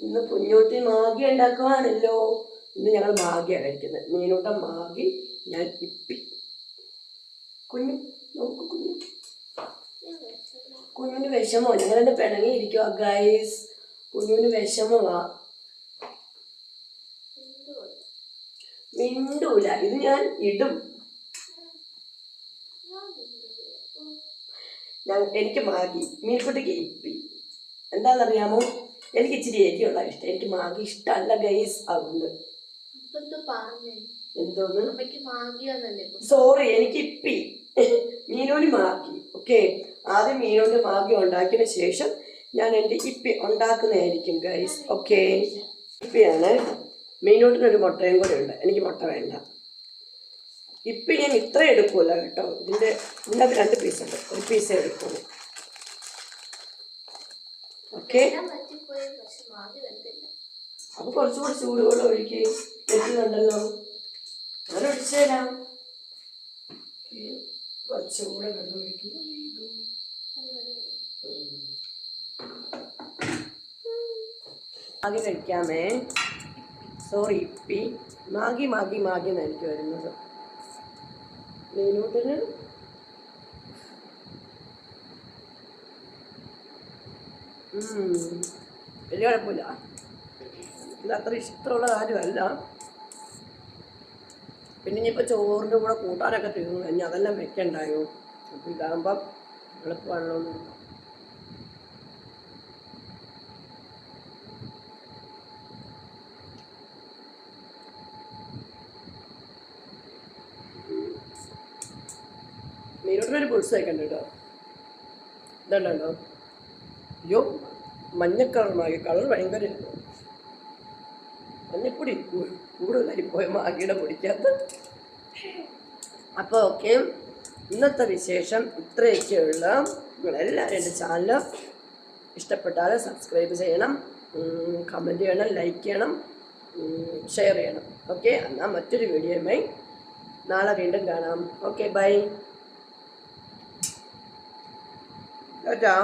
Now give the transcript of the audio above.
ഇന്ന് കുഞ്ഞൂട്ടി മാഗി ഉണ്ടാക്കുവാണല്ലോ. ഇന്ന് ഞങ്ങൾ മാഗിയാണ് കഴിക്കുന്നത്. മീനൂട്ട മാഗി, ഞാൻ ഇപ്പി. കുഞ്ഞു നോക്കൂ, കുഞ്ഞുവിന് വിഷമോ? ഞങ്ങളെന്നെ പിണങ്ങിയിരിക്കുക ഗൈസ്. കുഞ്ഞുവിന് വിഷമമാ. മിണ്ടൂല, ഇത് ഞാൻ ഇടും. എനിക്ക് മാഗി, മീൻകുട്ടിക്ക് ഇപ്പി. എന്താണെന്നറിയാമോ? എനിക്ക് ഇച്ചിരി എരിയുള്ള ഇഷ്ടം. എനിക്ക് മാഗി ഇഷ്ടമല്ല ഗൈസ്. അതുകൊണ്ട് എന്തോന്ന്, സോറി, എനിക്ക് ഇപ്പി. മീനൂന് മാഗി. ഓക്കെ, ആദ്യം മീനൂന് മാഗി ഉണ്ടാക്കിയതിന് ശേഷം ഞാൻ എൻ്റെ ഇപ്പി ഉണ്ടാക്കുന്നതായിരിക്കും ഗൈസ്. ഓക്കെ, ഇപ്പിയാണ്. മീനൂട്ടിനൊരു മുട്ടയും കൂടെ ഉണ്ട്. എനിക്ക് മുട്ട വേണ്ട. ഇപ്പം ഞാൻ ഇത്ര എടുക്കൂല കേട്ടോ. ഇതിനകത്ത് 2 പീസ് ഉണ്ട്. ഒരു പീസേ എടുക്കുള്ളൂ. ഓക്കെ, അപ്പൊ കുറച്ചുകൂടി ചൂടുകൂടെ ഒഴുക്കി വെക്കുന്നുണ്ടല്ലോ. ഞാൻ ഒഴിച്ചു തരാം. കുറച്ചുകൂടെ വെള്ളം ഒഴിക്കും. മാഗി കഴിക്കാമേ. സോറി, ഇപ്പി. മാഗി മാഗി മാഗി എന്നായിരിക്കും വരുന്നത്. മീനൂട്ടിന് വലിയ കുഴപ്പമില്ല. ഇത് അത്ര ഇഷ്ടമുള്ള കാര്യമല്ല. പിന്നെ ഇനിയിപ്പോൾ ചോറിൻ്റെ കൂടെ കൂട്ടാനൊക്കെ തീർന്നു കഴിഞ്ഞാൽ അതെല്ലാം വെക്കണ്ടായോ. അപ്പോൾ ഇതാകുമ്പം എളുപ്പമാണല്ലോ. മീനോട്ടിനൊരു പുളിസ് വയ്ക്കണ്ട കേട്ടോ. ഇതുണ്ടോ? അയ്യോ, മഞ്ഞക്കളറുമായി കളർ ഭയങ്കര മഞ്ഞപ്പൊടി കൂടുതലായി പോയ മാഗിയുടെ പൊടിക്കകത്ത്. അപ്പോൾ ഓക്കെ, ഇന്നത്തെ വിശേഷം ഇത്രയൊക്കെയുള്ള. നിങ്ങളെല്ലാവരും എൻ്റെ ചാനൽ ഇഷ്ടപ്പെട്ടാൽ സബ്സ്ക്രൈബ് ചെയ്യണം, കമൻറ്റ് ചെയ്യണം, ലൈക്ക് ചെയ്യണം, ഷെയർ ചെയ്യണം. ഓക്കെ, എന്നാൽ മറ്റൊരു വീഡിയോയുമായി നാളെ വീണ്ടും കാണാം. Okay, bye. ടാറ്റാ.